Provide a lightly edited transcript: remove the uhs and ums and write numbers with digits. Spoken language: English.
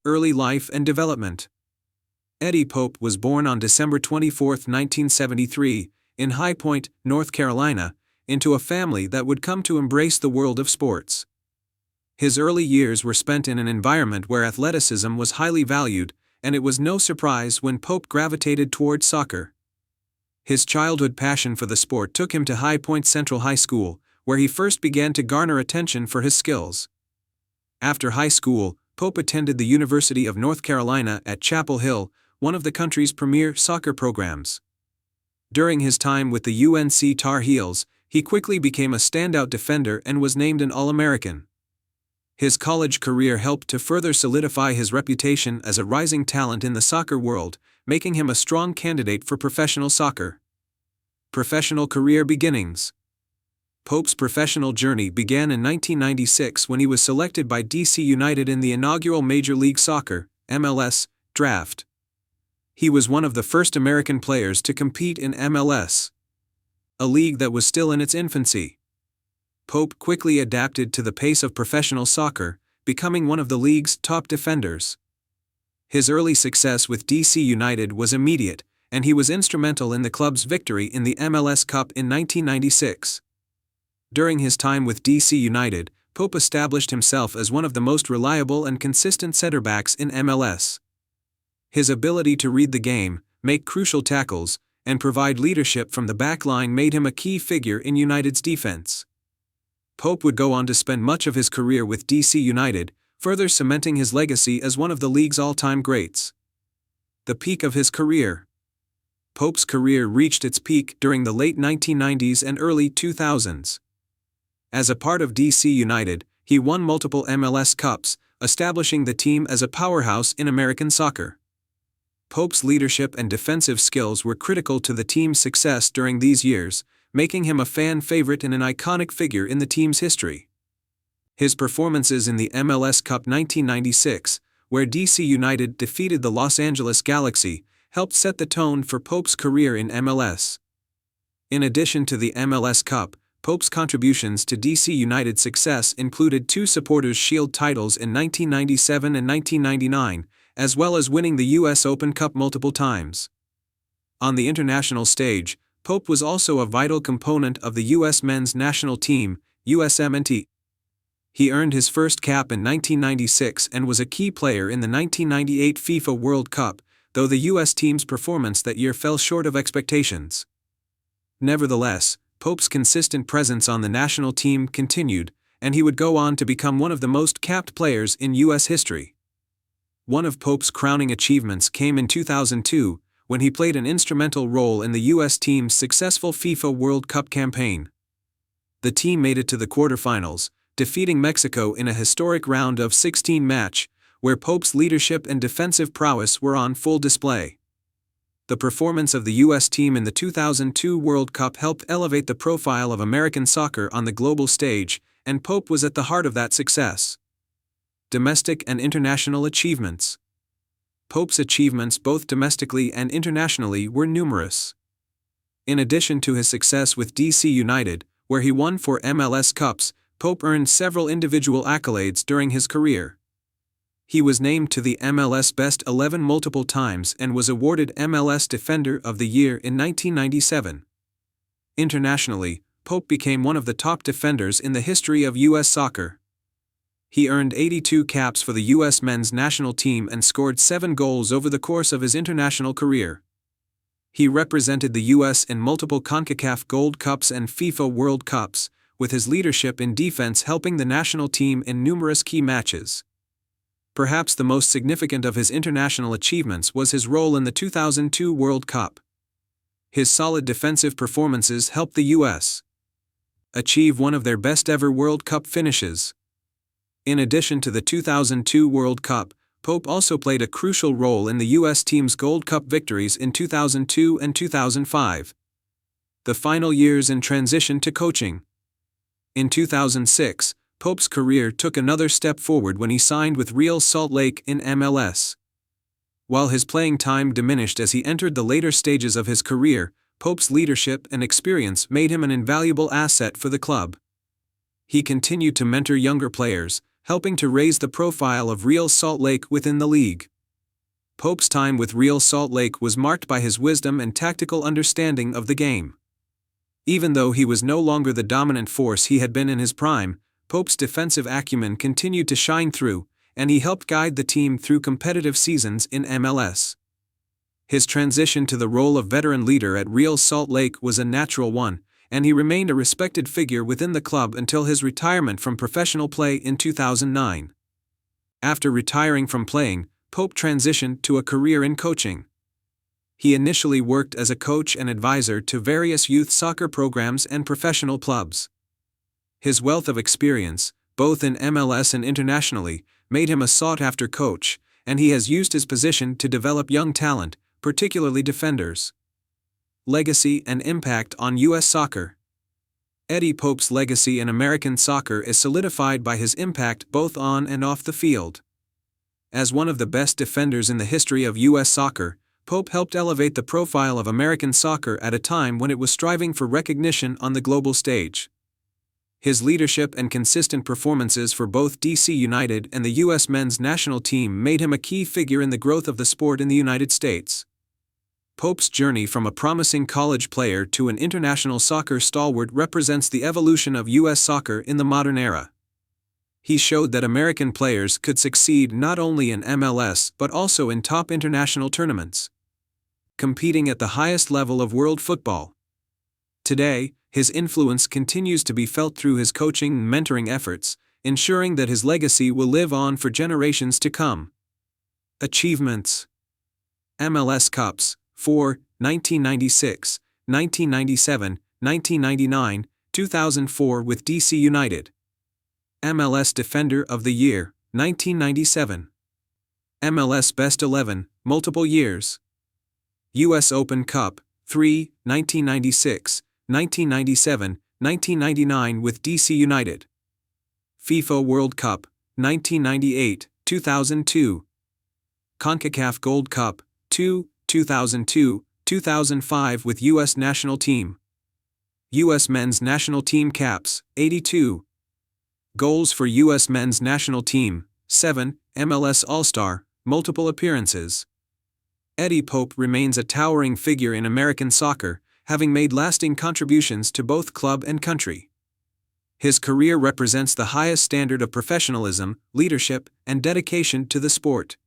Early life and development. Eddie Pope was born on December 24, 1973, in High Point, North Carolina, into a family that would come to embrace the world of sports. His early years were spent in an environment where athleticism was highly valued, and it was no surprise when Pope gravitated toward soccer. His childhood passion for the sport took him to High Point Central High School, where he first began to garner attention for his skills. After high school, Pope attended the University of North Carolina at Chapel Hill, one of the country's premier soccer programs. During his time with the UNC Tar Heels, he quickly became a standout defender and was named an All-American. His college career helped to further solidify his reputation as a rising talent in the soccer world, making him a strong candidate for professional soccer. Professional career beginnings. Pope's professional journey began in 1996 when he was selected by DC United in the inaugural Major League Soccer (MLS) draft. He was one of the first American players to compete in MLS, a league that was still in its infancy. Pope quickly adapted to the pace of professional soccer, becoming one of the league's top defenders. His early success with DC United was immediate, and he was instrumental in the club's victory in the MLS Cup in 1996. During his time with DC United, Pope established himself as one of the most reliable and consistent center-backs in MLS. His ability to read the game, make crucial tackles, and provide leadership from the back line made him a key figure in United's defense. Pope would go on to spend much of his career with DC United, further cementing his legacy as one of the league's all-time greats. The peak of his career. Pope's career reached its peak during the late 1990s and early 2000s. As a part of DC United, he won multiple MLS Cups, establishing the team as a powerhouse in American soccer. Pope's leadership and defensive skills were critical to the team's success during these years, making him a fan favorite and an iconic figure in the team's history. His performances in the MLS Cup 1996, where DC United defeated the Los Angeles Galaxy, helped set the tone for Pope's career in MLS. In addition to the MLS Cup, Pope's contributions to DC United's success included 2 Supporters' Shield titles in 1997 and 1999, as well as winning the US Open Cup multiple times. On the international stage, Pope was also a vital component of the U.S. men's national team, USMNT. He earned his first cap in 1996 and was a key player in the 1998 FIFA World Cup, though the U.S. team's performance that year fell short of expectations. Nevertheless, Pope's consistent presence on the national team continued, and he would go on to become one of the most capped players in U.S. history. One of Pope's crowning achievements came in 2002, when he played an instrumental role in the U.S. team's successful FIFA World Cup campaign. The team made it to the quarterfinals, defeating Mexico in a historic round of 16 match, where Pope's leadership and defensive prowess were on full display. The performance of the U.S. team in the 2002 World Cup helped elevate the profile of American soccer on the global stage, and Pope was at the heart of that success. Domestic and international achievements. Pope's achievements both domestically and internationally were numerous. In addition to his success with DC United, where he won 4 MLS Cups, Pope earned several individual accolades during his career. He was named to the MLS Best 11 multiple times and was awarded MLS Defender of the Year in 1997. Internationally, Pope became one of the top defenders in the history of U.S. soccer. He earned 82 caps for the U.S. men's national team and scored 7 goals over the course of his international career. He represented the U.S. in multiple CONCACAF Gold Cups and FIFA World Cups, with his leadership in defense helping the national team in numerous key matches. Perhaps the most significant of his international achievements was his role in the 2002 World Cup. His solid defensive performances helped the U.S. achieve one of their best-ever World Cup finishes. In addition to the 2002 World Cup, Pope also played a crucial role in the U.S. team's Gold Cup victories in 2002 and 2005. The final years in transition to coaching. In 2006, Pope's career took another step forward when he signed with Real Salt Lake in MLS. While his playing time diminished as he entered the later stages of his career, Pope's leadership and experience made him an invaluable asset for the club. He continued to mentor younger players, helping to raise the profile of Real Salt Lake within the league. Pope's time with Real Salt Lake was marked by his wisdom and tactical understanding of the game. Even though he was no longer the dominant force he had been in his prime, Pope's defensive acumen continued to shine through, and he helped guide the team through competitive seasons in MLS. His transition to the role of veteran leader at Real Salt Lake was a natural one, and he remained a respected figure within the club until his retirement from professional play in 2009. After retiring from playing, Pope transitioned to a career in coaching. He initially worked as a coach and advisor to various youth soccer programs and professional clubs. His wealth of experience, both in MLS and internationally, made him a sought-after coach, and he has used his position to develop young talent, particularly defenders. Legacy and impact on U.S. soccer. Eddie Pope's legacy in American soccer is solidified by his impact both on and off the field. As one of the best defenders in the history of U.S. soccer, Pope helped elevate the profile of American soccer at a time when it was striving for recognition on the global stage. His leadership and consistent performances for both DC United and the U.S. men's national team made him a key figure in the growth of the sport in the United States. Pope's journey from a promising college player to an international soccer stalwart represents the evolution of U.S. soccer in the modern era. He showed that American players could succeed not only in MLS but also in top international tournaments, competing at the highest level of world football. Today, his influence continues to be felt through his coaching and mentoring efforts, ensuring that his legacy will live on for generations to come. Achievements. MLS Cups, 4, 1996, 1997, 1999, 2004 with DC United. MLS Defender of the Year, 1997. MLS Best 11, multiple years. US Open Cup, 3, 1996, 1997, 1999 with DC United. FIFA World Cup, 1998, 2002. CONCACAF Gold Cup, 2, 2002, 2005 with US National Team. US Men's National Team Caps, 82. Goals for U.S. Men's National Team, 7, MLS All-Star, multiple appearances. Eddie Pope remains a towering figure in American soccer, having made lasting contributions to both club and country. His career represents the highest standard of professionalism, leadership, and dedication to the sport.